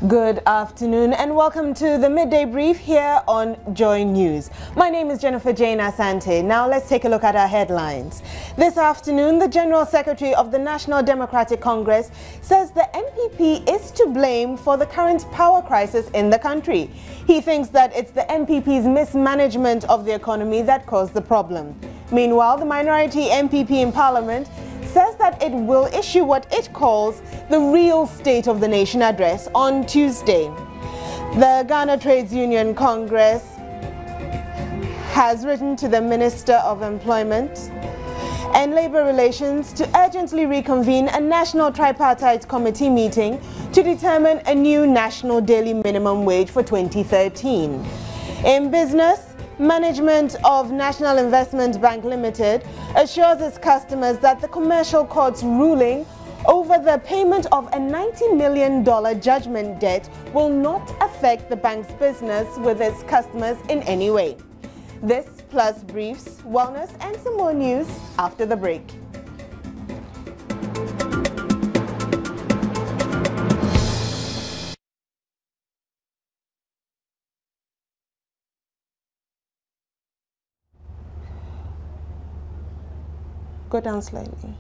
Good afternoon and welcome to the Midday Brief here on Joy News. My name is Jennifer Jane Asante. Now let's take a look at our headlines. This afternoon, the General Secretary of the National Democratic Congress says the NPP is to blame for the current power crisis in the country. He thinks that it's the NPP's mismanagement of the economy that caused the problem. Meanwhile, the minority NPP in Parliament says that it will issue what it calls the real State of the Nation address on Tuesday. The Ghana Trades Union Congress has written to the Minister of Employment and Labour Relations to urgently reconvene a national tripartite committee meeting to determine a new national daily minimum wage for 2013. In business, management of National Investment Bank Limited assures its customers that the commercial court's ruling over the payment of a $90 million judgment debt will not affect the bank's business with its customers in any way. This plus briefs, wellness and some more news after the break. Go down slightly.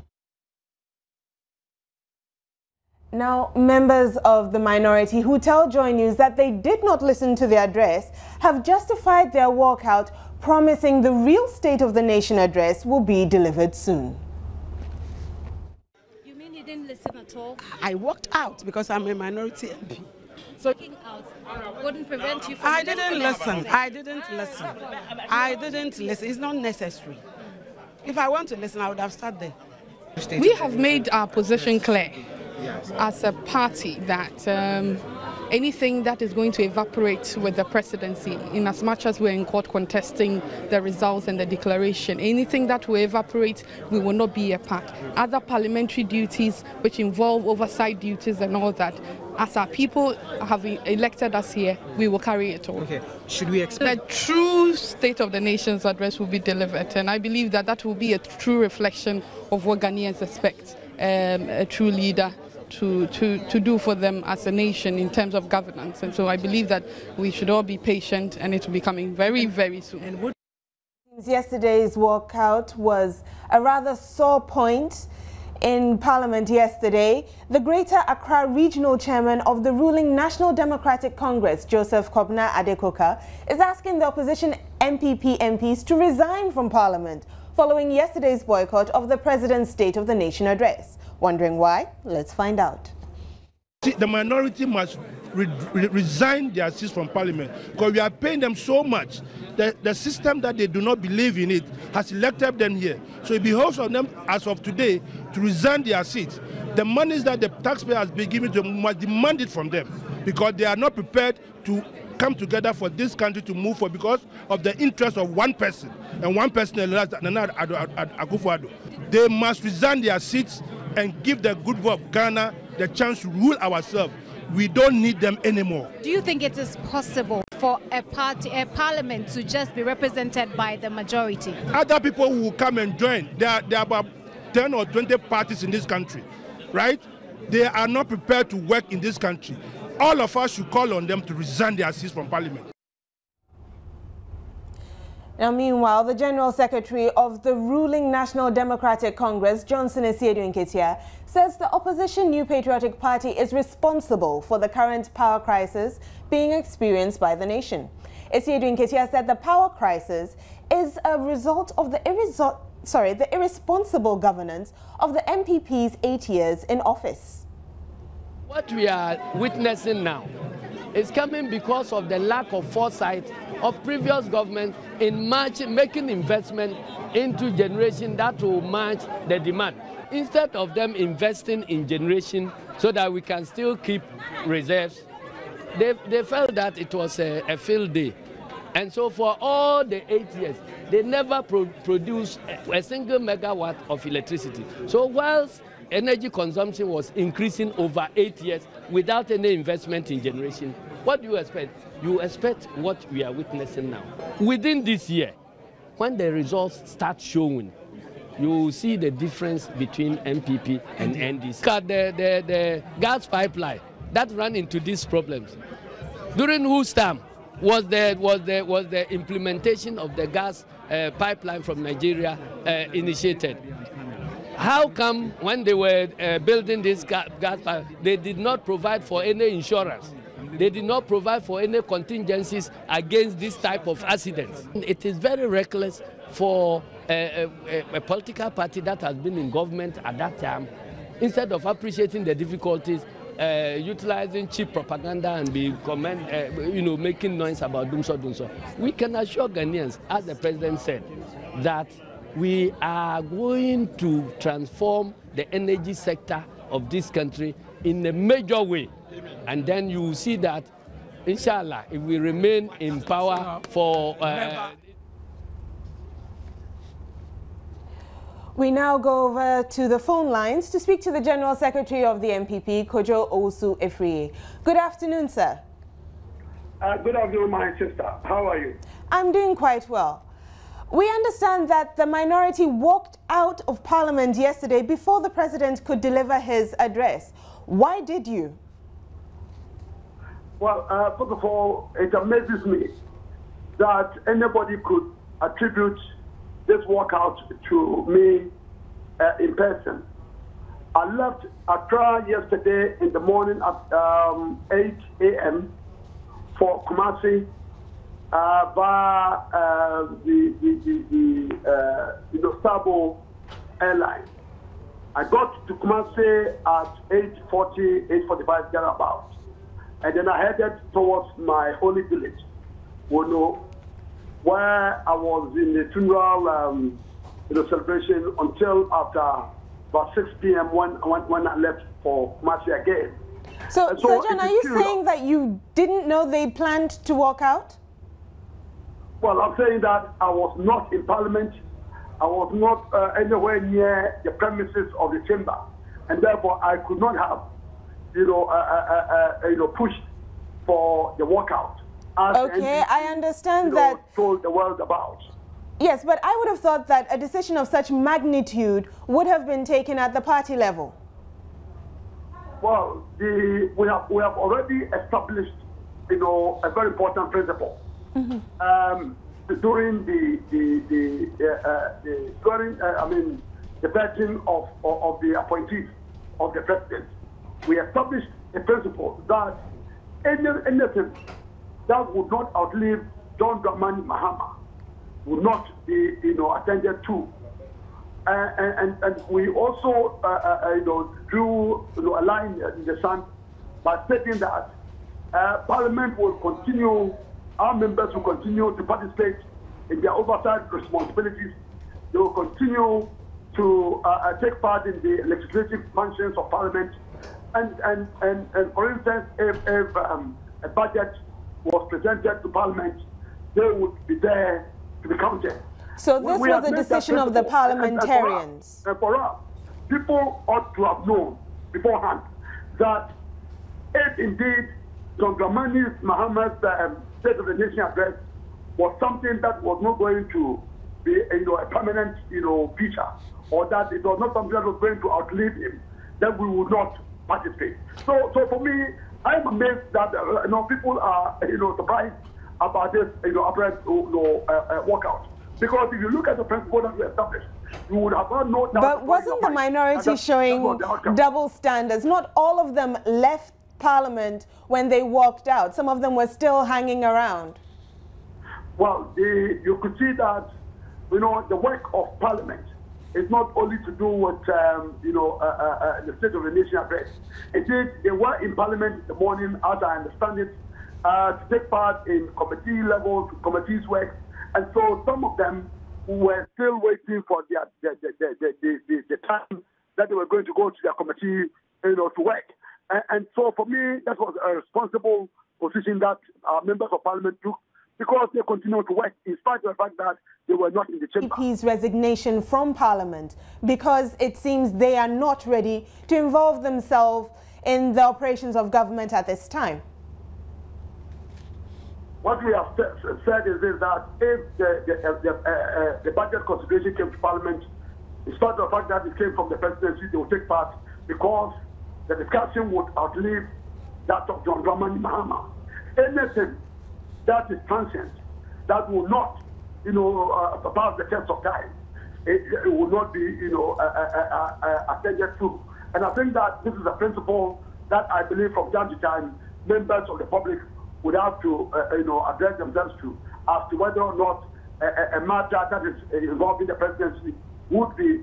Now, members of the minority who tell Joy News that they did not listen to the address have justified their walkout, promising the real State of the Nation address will be delivered soon. You mean you didn't listen at all? I walked out because I'm a minority MP. So walking out wouldn't prevent you from I didn't listen. It's not necessary. If I want to listen, I would have sat there. We have made our position clear as a party that anything that is going to evaporate with the presidency, in as much as we're in court contesting the results and the declaration, anything that will evaporate, we will not be a part. Other parliamentary duties which involve oversight duties and all that, as our people have elected us here, we will carry it on. Okay. Should we expect the true State of the Nation's address will be delivered, and I believe that that will be a true reflection of what Ghanaians expect a true leader to do for them as a nation in terms of governance. And so I believe that we should all be patient, and it will be coming very, very soon. Yesterday's walkout was a rather sore point in Parliament yesterday. The Greater Accra Regional Chairman of the ruling National Democratic Congress, Joseph Kobna Adekoka, is asking the opposition NPP MPs to resign from Parliament following yesterday's boycott of the President's State of the Nation address. Wondering why? Let's find out. The minority must resign their seats from Parliament because we are paying them so much. The system that they do not believe in it has elected them here. So it behoves on them as of today to resign their seats. The monies that the taxpayer has been given to them must demand it from them because they are not prepared to come together for this country to move forward because of the interest of one person and one person alone, Akufo-Addo. They must resign their seats and give the good people of Ghana the chance to rule ourselves. We don't need them anymore. Do you think it is possible for a parliament to just be represented by the majority? Other people who will come and join. There are about 10 or 20 parties in this country, right? They are not prepared to work in this country. All of us should call on them to resign their seats from Parliament. Now, meanwhile, the General Secretary of the ruling National Democratic Congress, Johnson Esiedu Nketia, says the opposition New Patriotic Party is responsible for the current power crisis being experienced by the nation. Esiedu Nketia said the power crisis is a result of the irresponsible governance of the NPP's 8 years in office. What we are witnessing now is coming because of the lack of foresight of previous governments in making investment into generation that will match the demand. Instead of them investing in generation so that we can still keep reserves, they felt that it was a field day. And so for all the 8 years, they never produced a single megawatt of electricity. So whilst energy consumption was increasing over 8 years without any investment in generation, what do you expect? You expect what we are witnessing now. Within this year, when the results start showing, you will see the difference between MPP and NDC. Look at the gas pipeline. that ran into these problems? During whose time was the implementation of the gas pipeline from Nigeria initiated? How come when they were building this gas pipe, they did not provide for any insurance? They did not provide for any contingencies against this type of accidents. It is very reckless for a political party that has been in government at that time, instead of appreciating the difficulties, utilizing cheap propaganda and making noise about dumso. We can assure Ghanaians, as the president said, that we are going to transform the energy sector of this country in a major way. And then you will see that, inshallah, if we remain in power for... We now go over to the phone lines to speak to the General Secretary of the MPP, Kojo Owusu-Afriyie. Good afternoon, sir. Good afternoon, my sister. How are you? I'm doing quite well. We understand that the minority walked out of Parliament yesterday before the President could deliver his address. Why did you? Well, first of all, it amazes me that anybody could attribute this walkout to me in person. I left Accra yesterday in the morning at 8 a.m. for Kumasi via the Sabo airline. I got to Kumasi at 8:40, 8:45 thereabout, and then I headed towards my holy village, Wono, where I was in the funeral celebration until after about 6 p.m. when I left for Kumasi again. So John, are you saying that you didn't know they planned to walk out? Well, I'm saying that I was not in Parliament. I was not anywhere near the premises of the chamber, and therefore I could not have, pushed for the walkout. Okay, I understand that. Told the world about. Yes, but I would have thought that a decision of such magnitude would have been taken at the party level. Well, we have already established, a very important principle. Mm-hmm. During the vetting of the appointees of the president, we established a principle that anything that would not outlive John Dramani Mahama would not be, attended to. And we also, drew a line in the sand by stating that Parliament will continue, our members will continue to participate in their oversight responsibilities. They will continue to take part in the legislative functions of Parliament. And for instance, if a budget was presented to Parliament, they would be there to be counted. So this was a decision of the parliamentarians. And for us, people ought to have known beforehand that if indeed John Dramani Mahama's State of the Nation address was something that was not going to be a permanent feature, or that it was not something that was going to outlive him, then we would not participate. So for me, I'm amazed that people are surprised about this apparent walkout. Because if you look at the principle that we established, you would have known that. But wasn't the minority showing double standards? Not all of them left Parliament when they walked out. Some of them were still hanging around. Well, you could see that the work of Parliament is not only to do with the State of the Nation address. Indeed, they were in Parliament in the morning, as I understand it, to take part in committee levels, committees' work. And so some of them were still waiting for the time that they were going to go to their committee, to work. And so for me, that was a responsible position that members of Parliament took, because they continued to work in spite of the fact that they were not in the chamber. MP's resignation from Parliament because it seems they are not ready to involve themselves in the operations of government at this time. What we have said is that if the budget consideration came to Parliament, in spite of the fact that it came from the presidency, they will take part, because the discussion would outlive that of John Dramani Mahama. Anything that is transient, that will not, pass the test of time, it will not be, attended to. And I think that this is a principle that I believe from time to time members of the public would have to, address themselves to, as to whether or not a matter that is involving the presidency would be,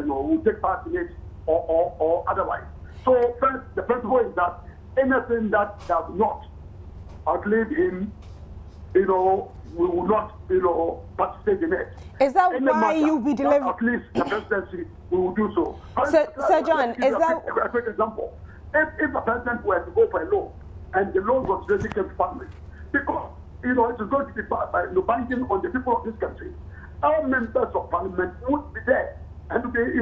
would take part in it or otherwise. So first, the principle is that anything that does not outlive him, we will not, participate in it. Is that why you'll be delivering? At least the presidency, we will do so. Sir John, is that a quick example? If a president were to go for a loan and the loan was really kept family, because it is going to be binding on the people of this country, our members of parliament would be there and they,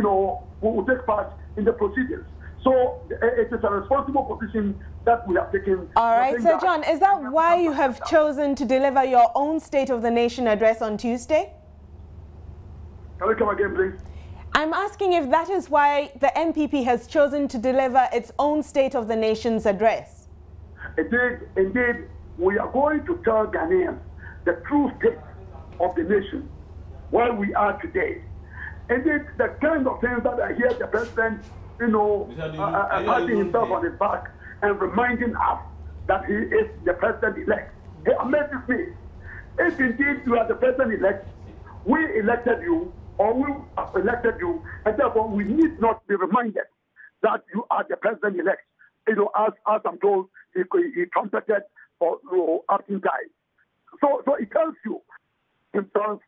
will take part in the proceedings. So it is a responsible position that we have taken. All right, Sir John, is that why you have chosen to deliver your own State of the Nation address on Tuesday? Can we come again, please? I'm asking if that is why the MPP has chosen to deliver its own State of the Nation's address. Indeed, we are going to tell Ghanaians the true state of the nation, where we are today. Indeed, the kind of things that I hear the president, patting himself on his back and reminding us that he is the president-elect. It amazes me. If indeed you are the president-elect, we elected you, or we have elected you, and therefore we need not be reminded that you are the president-elect. As I'm told, he trumpeted for acting time. So it tells you himself,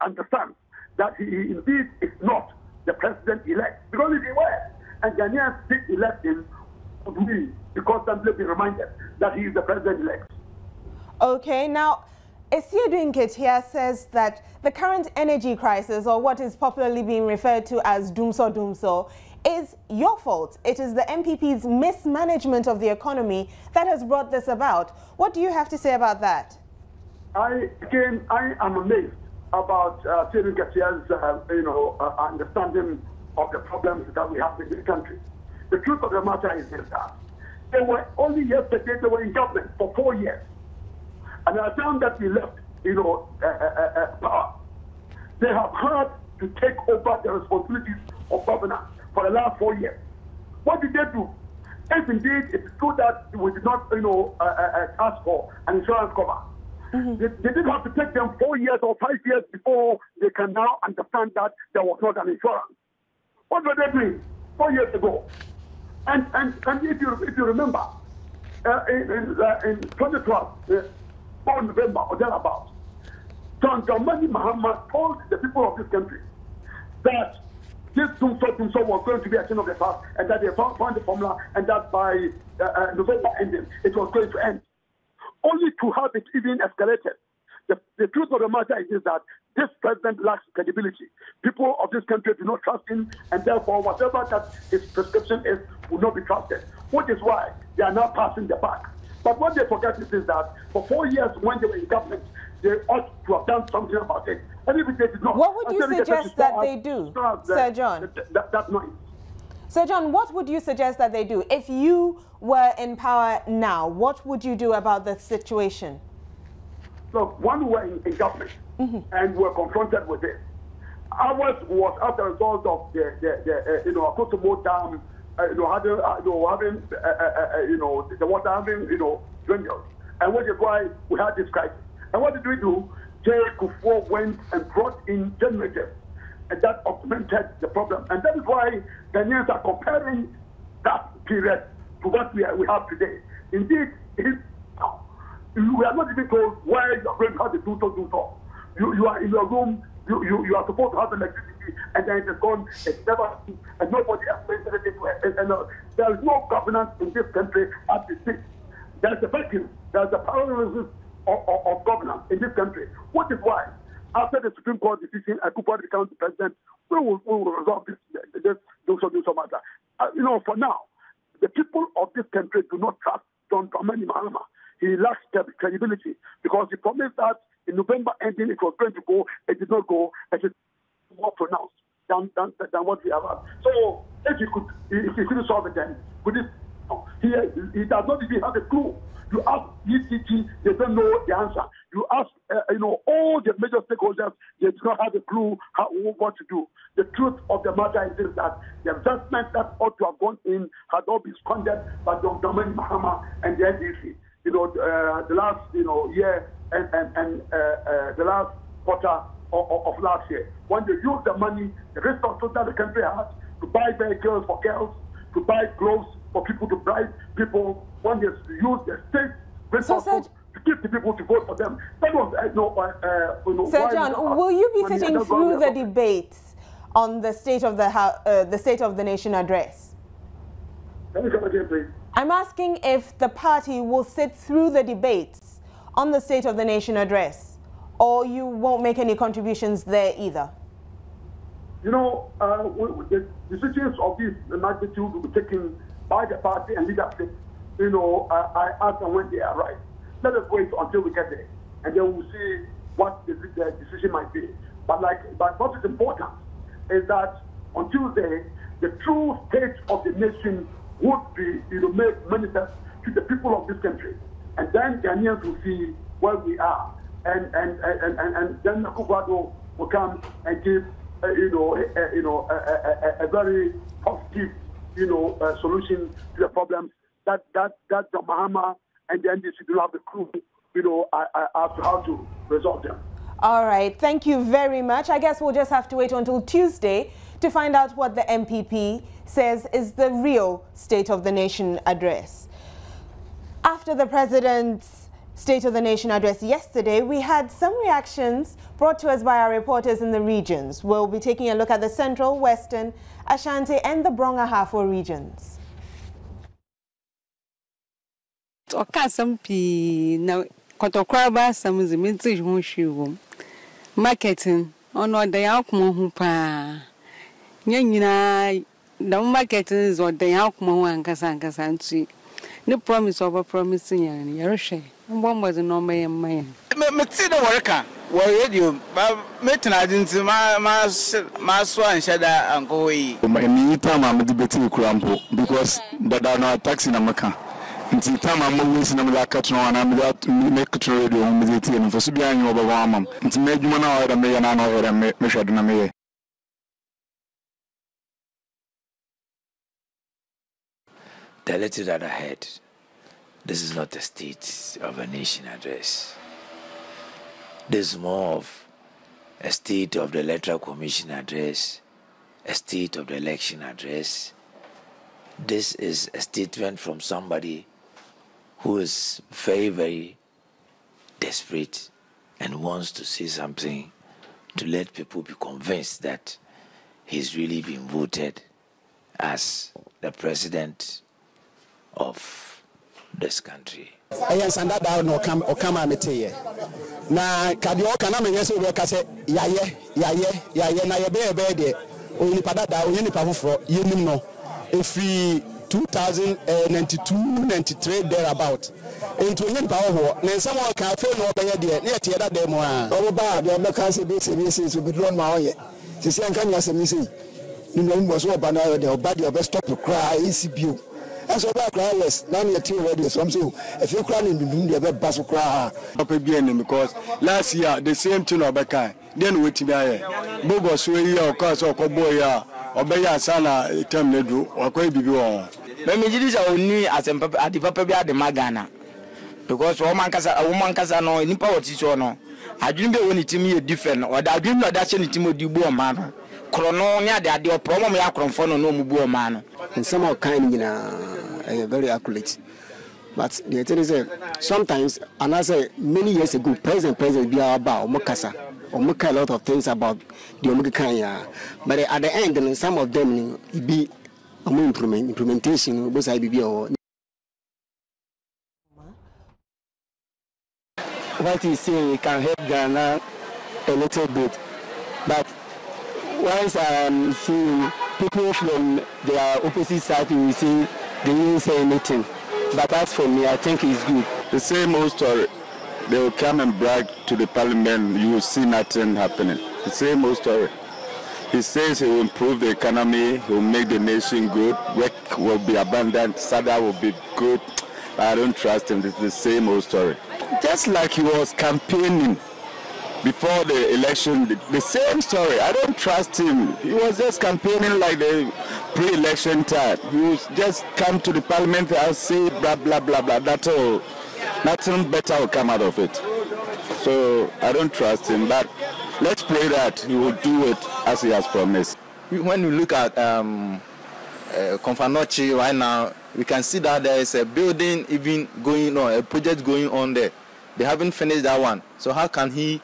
understands that he indeed is not the president-elect. Because if he were, and Ghanaians did elect him, we be constantly be reminded that he is the president-elect. Okay, now, Esiedun Ketia says that the current energy crisis, or what is popularly being referred to as Dumso, is your fault. It is the MPP's mismanagement of the economy that has brought this about. What do you have to say about that? I am amazed about Esiedun Ketia's, understanding of the problems that we have in this country. The truth of the matter is that they were only yesterday they were in government for 4 years. And at the time that we left, power, they have had to take over the responsibilities of governance for the last 4 years. What did they do? If indeed it's true that we did not, ask for an insurance cover, they didn't have to take them 4 years or 5 years before they can now understand that there was not an insurance. What were they doing 4 years ago? And if you remember, in 2012, 4 November or thereabouts, John Dramani Mahama told the people of this country that this Dumso was going to be a thing of the past, and that they found the formula, and that by November ending, it was going to end. Only to have it even escalated. The truth of the matter is that this president lacks credibility. People of this country do not trust him, and therefore whatever that his prescription is will not be trusted, which is why they are now passing the buck. But what they forget is that for 4 years when they were in government, they ought to have done something about it. And if they did not, what would you suggest that they do, Sir John? That's noise. Sir John, what would you suggest that they do? If you were in power now, what would you do about the situation? Look, one were in government and were confronted with it. Ours was as a result of the Kojo Dam, the water having, dwindled. And which is why we had this crisis. And what did we do? Jerry Kufuor went and brought in generators, and that augmented the problem. And that is why Ghanaians are comparing that period to what we have today. Indeed, we are not even told where you are going to have the Dumso. You are in your room, you are supposed to have electricity, and then it is gone, it's never, and nobody explains anything to it. And there is no governance in this country as we speak. There is a vacuum, there is a paralysis of governance in this country, which is why, after the Supreme Court decision, I could probably become the president, we will resolve this Dumso matter. For now, the people of this country do not trust John Dramani Mahama. He lacks credibility because he promised that in November ending it was going to go, it did not go, it is more pronounced than what we have had. So if you could solve it then, would it? Here, he does not even have a clue. You ask ECT, they don't know the answer. You ask, all the major stakeholders, they do not have a clue what to do. The truth of the matter is that the investment that ought to have gone in had all been squandered by Dr. Mahama and the NDC. The last, year and the last quarter of last year. When they use the money, the resources that the country has to buy vehicles for girls, to buy clothes for people, to bribe people, when they use the state resources to keep the people to vote for them. That was, Sir John, will you be sitting through the debates on the State of the Nation address? Let me come again, please. I'm asking if the party will sit through the debates on the State of the Nation address, or you won't make any contributions there either. The decisions of this magnitude will be taken by the party and leadership. I ask them when they arrive. Let us wait until we get there, and then we'll see what the decision might be. But what is important is that on Tuesday, the true state of the nation would be made manifest to the people of this country, and then Ghanaians will see where we are, and then Kojo will come and give a very positive solution to the problems that Dr. Mahama and the NDC do not have the clue as to how to resolve them. All right, thank you very much. I guess we'll just have to wait until Tuesday to find out what the MPP says is the real State of the Nation address. After the President's State of the Nation address yesterday, we had some reactions brought to us by our reporters in the regions. We'll be taking a look at the Central, Western, Ashanti and the Brong-Ahafo regions. Marketing on what they are pa. The market is what they are and Casancasanti. No promise over promising and Yerusha. One was a no man. Mexida worker, where you, but meeting I didn't see my swan shed and go away. My time I'm debating Crampo because there are no attacks in America. Until time I'm always in a catch and I'm without make a radio home with the team for Subian over Wamam. It's made you an hour and may an hour and measured in a may. The letter that I had, this is not a State of a Nation address. This is more of a State of the Electoral Commission address, a State of the Election address. This is a statement from somebody who is very, very desperate and wants to say something to let people be convinced that he's really been voted as the president of this country. Yes, and that no come or come and tell na Kadio can I mean, so we can say, yeah, na your baby, only Padada, only Pavufro, you know, if we 2092-93 thereabout. Into any power, then someone can feel no better there, near the other demo. Oh, bad, the American business will be drawn my way. The same kind of missing. You know, was what banana, the body of a stop to cry, ECPU. As a back cryers, none of your radio, something. If you cry in the room, the bus will cry. Because last year, the same thing of Baka, then waiting there. Bogos, or cars or Koboya, or Baya Sana, Terminado, or Kobe. Let me use only as a at the Papa de Magana. Because a woman can know any power teacher no. I didn't be only to me different, or I didn't know that's anything with the boy man. Corononia, the idea of problem I come for no more man. And some are kind, very accurate. But the thing is, sometimes, and I say many years ago, President be about Mokasa, or make a lot of things about the Omukanya. But at the end, some of them be implementation was IBB. What he's saying can help Ghana a little bit, but once I'm seeing people from their opposite side, we see they didn't say anything. But as for me, I think it's good. The same old story. They will come and brag to the parliament, you will see nothing happening. The same old story. He says he will improve the economy, he will make the nation good, work will be abundant, SADA will be good. I don't trust him. It's the same old story. Just like he was campaigning before the election, the same story. I don't trust him. He was just campaigning like the pre-election time. He was just come to the parliament and say blah, blah, blah, blah. That's all. Nothing better will come out of it. So I don't trust him. But let's pray that he will do it as he has promised. When we look at Konfanochi right now, we can see that there is a building even going on, a project going on there. They haven't finished that one. So how can he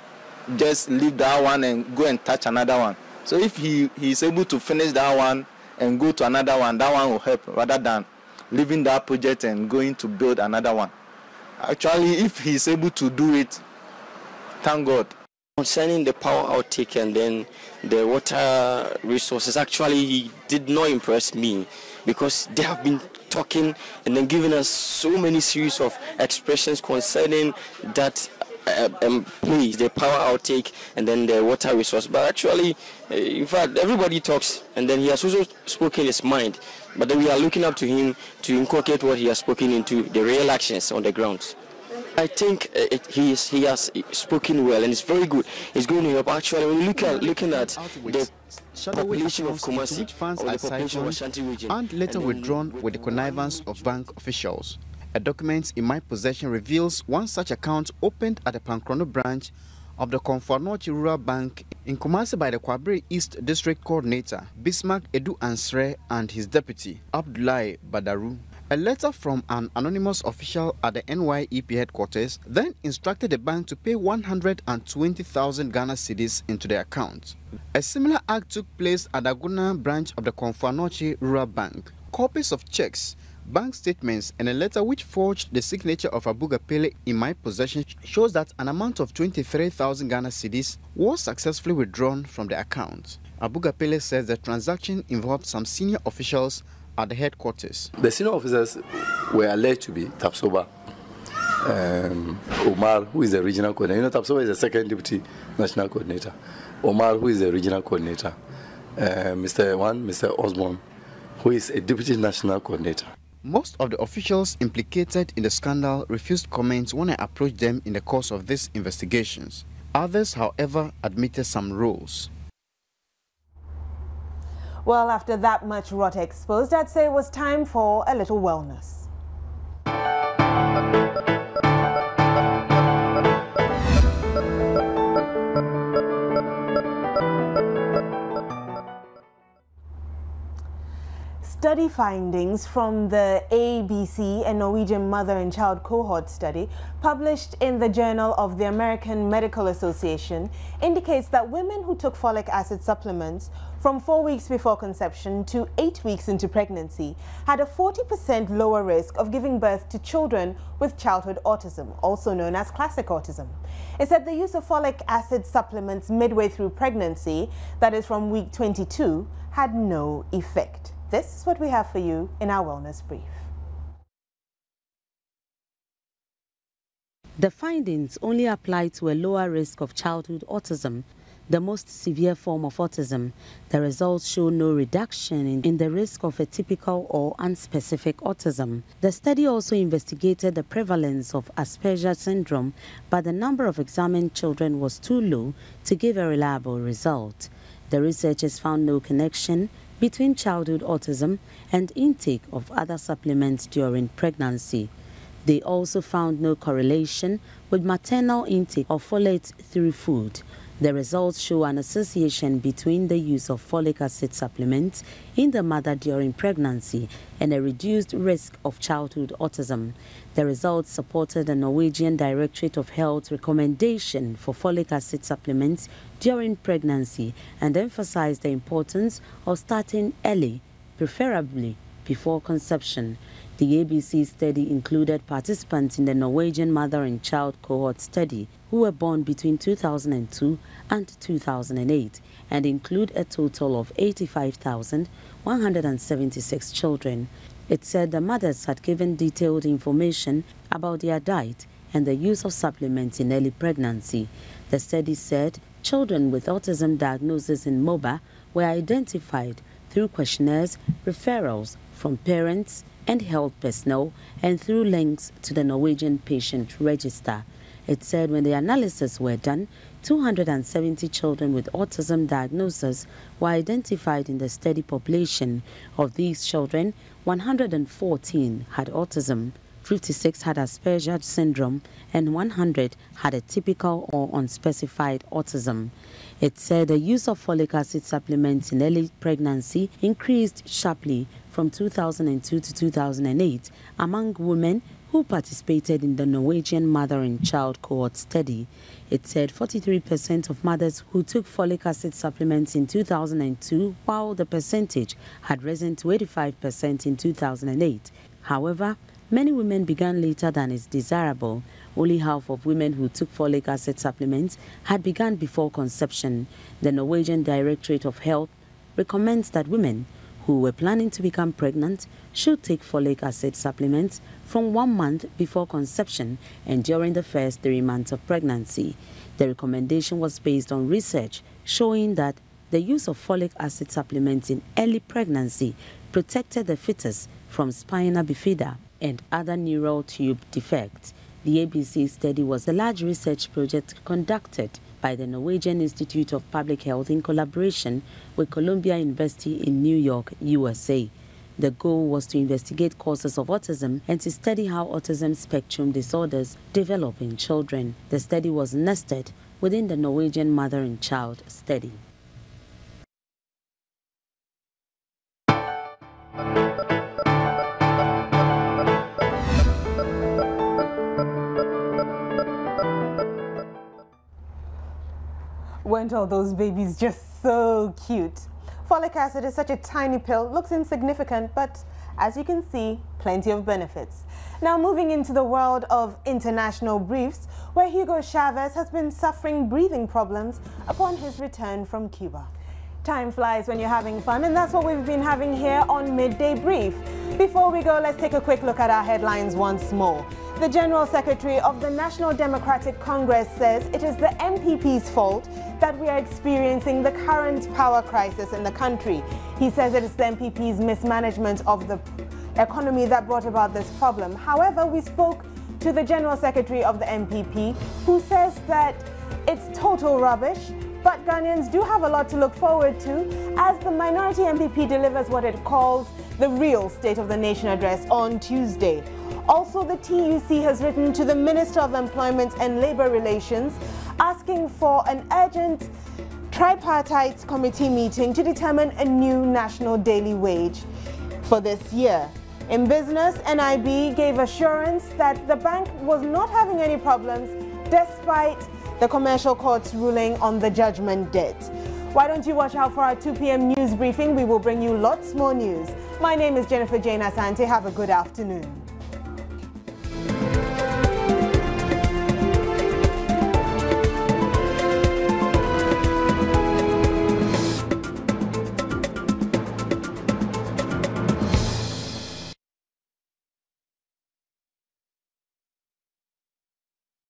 just leave that one and go and touch another one? So if he is able to finish that one and go to another one, that one will help rather than leaving that project and going to build another one. Actually, if he is able to do it, thank God. Concerning the power outtake and then the water resources, actually he did not impress me because they have been talking and then giving us so many series of expressions concerning that place, the power outtake and then the water resource. But actually, in fact, everybody talks and then he has also spoken his mind. But then we are looking up to him to inculcate what he has spoken into the real actions on the ground. I think he has spoken well and it's very good. It's going to help. Actually, when you looking at the population of Kumasi or the population of Ashanti region, and later withdrawn with the connivance of bank officials. A document in my possession reveals one such account opened at the Pankrono branch of the Konfanochi Rural Bank in Kumasi by the Kwabre East District Coordinator Bismarck Edu Ansre and his deputy Abdullahi Badaru. A letter from an anonymous official at the NYEP headquarters then instructed the bank to pay 120,000 Ghana cedis into the account. A similar act took place at the Aguna branch of the Konfanochi Rural Bank. Copies of checks, bank statements, and a letter which forged the signature of Abuga Pele in my possession shows that an amount of 23,000 Ghana cedis was successfully withdrawn from the account. Abuga Pele says the transaction involved some senior officials at the headquarters. The senior officers were alleged to be Tapsoba, Omar, who is the regional coordinator. You know, Tapsoba is the second deputy national coordinator. Omar, who is the regional coordinator. Mr. Osborne, who is a deputy national coordinator. Most of the officials implicated in the scandal refused comments when I approached them in the course of these investigations. Others, however, admitted some roles. Well, after that much rot exposed, I'd say it was time for a little wellness. Study findings from the ABC and Norwegian Mother and Child Cohort Study published in the Journal of the American Medical Association indicates that women who took folic acid supplements from 4 weeks before conception to 8 weeks into pregnancy had a 40% lower risk of giving birth to children with childhood autism, also known as classic autism. It said the use of folic acid supplements midway through pregnancy, that is from week 22, had no effect. This is what we have for you in our Wellness Brief. The findings only apply to a lower risk of childhood autism, the most severe form of autism. The results show no reduction in the risk of atypical or unspecific autism. The study also investigated the prevalence of Asperger syndrome, but the number of examined children was too low to give a reliable result. The researchers found no connection between childhood autism and intake of other supplements during pregnancy. They also found no correlation with maternal intake of folate through food. The results show an association between the use of folic acid supplements in the mother during pregnancy and a reduced risk of childhood autism. The results supported the Norwegian Directorate of Health recommendation for folic acid supplements during pregnancy and emphasized the importance of starting early, preferably before conception. The ABC study included participants in the Norwegian Mother and Child Cohort Study who were born between 2002 and 2008 and include a total of 85,176 children. It said the mothers had given detailed information about their diet and the use of supplements in early pregnancy. The study said children with autism diagnosis in MOBA were identified through questionnaires, referrals from parents and health personnel, and through links to the Norwegian patient register. It said when the analysis were done, 270 children with autism diagnosis were identified in the study population. Of these children, 114 had autism, 56 had Asperger syndrome, and 100 had a typical or unspecified autism. It said the use of folic acid supplements in early pregnancy increased sharply from 2002 to 2008 among women who participated in the Norwegian mother and child cohort study. It said 43% of mothers who took folic acid supplements in 2002, while the percentage had risen to 85% in 2008. However, many women began later than is desirable. Only half of women who took folic acid supplements had begun before conception. The Norwegian Directorate of Health recommends that women who were planning to become pregnant should take folic acid supplements from 1 month before conception and during the first 3 months of pregnancy. The recommendation was based on research showing that the use of folic acid supplements in early pregnancy protected the fetus from spina bifida and other neural tube defects. The ABC study was a large research project conducted by the Norwegian Institute of Public Health in collaboration with Columbia University in New York, USA. The goal was to investigate causes of autism and to study how autism spectrum disorders develop in children. The study was nested within the Norwegian mother and child study. Weren't all those babies just so cute? Folic acid is such a tiny pill, looks insignificant, but as you can see, plenty of benefits. Now moving into the world of international briefs, where Hugo Chavez has been suffering breathing problems upon his return from Cuba. Time flies when you're having fun, and that's what we've been having here on Midday Brief. Before we go, let's take a quick look at our headlines once more. The General Secretary of the National Democratic Congress says it is the MPP's fault that we are experiencing the current power crisis in the country. He says it is the MPP's mismanagement of the economy that brought about this problem. However, we spoke to the General Secretary of the MPP, who says that it's total rubbish, but Ghanaians do have a lot to look forward to as the minority MPP delivers what it calls the real State of the Nation address on Tuesday. Also, the TUC has written to the Minister of Employment and Labour Relations asking for an urgent tripartite committee meeting to determine a new national daily wage for this year. In business, NIB gave assurance that the bank was not having any problems despite the commercial court's ruling on the judgment debt. Why don't you watch out for our 2 p.m. news briefing? We will bring you lots more news. My name is Jennifer Jane Asante. Have a good afternoon.